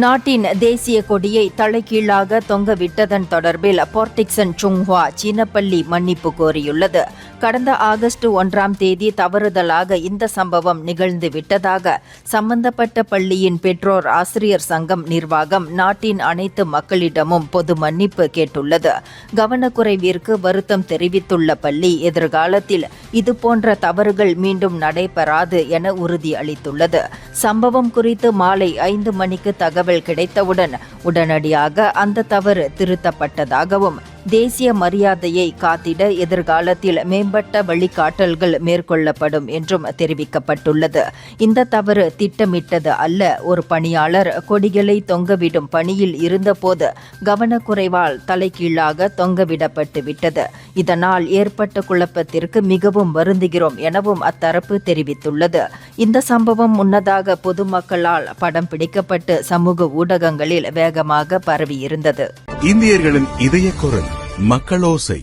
நாட்டின் தேசிய கொடியை தலைகீழாக தொங்கவிட்டதன் தொடர்பில் போர்டிக்சன் சுங்ஹுவா சீனப்பள்ளி மன்னிப்பு கோரியுள்ளது. கடந்த ஆகஸ்ட் 1ஆம் தேதி தவறுதலாக இந்த சம்பவம் நிகழ்ந்துவிட்டதாக சம்பந்தப்பட்ட பள்ளியின் பெற்றோர் ஆசிரியர் சங்கம் நிர்வாகம் நாட்டின் அனைத்து மக்களிடமும் பொது மன்னிப்பு கேட்டுள்ளது. கவனக்குறைவிற்கு வருத்தம் தெரிவித்துள்ள பள்ளி எதிர்காலத்தில் இதுபோன்ற தவறுகள் மீண்டும் நடைபெறாது என உறுதி அளித்துள்ளது. சம்பவம் குறித்து மாலை 5 மணிக்கு தகவல் கிடைத்தவுடன் உடனடியாக அந்த தவறு திருத்தப்பட்டதாகவும் தேசிய மரியாதையை காத்திட எதிர்காலத்தில் மேம்பட்ட வழிகாட்டல்கள் மேற்கொள்ளப்படும் என்றும் தெரிவிக்கப்பட்டுள்ளது. இந்த தவறு திட்டமிட்டது அல்ல. ஒரு பணியாளர் கொடிகளை தொங்கவிடும் பணியில் இருந்தபோது கவனக்குறைவால் தலைகீழாக தொங்கவிடப்பட்டு விட்டது. இதனால் ஏற்பட்ட குழப்பத்திற்கு மிகவும் வருந்துகிறோம் எனவும் அத்தரப்பு தெரிவித்துள்ளது. இந்த சம்பவம் முன்னதாக பொதுமக்களால் படம் பிடிக்கப்பட்டு சமூக ஊடகங்களில் வேகமாக பரவியிருந்தது. இந்தியர்களின் இதய குரல் மக்களோசை.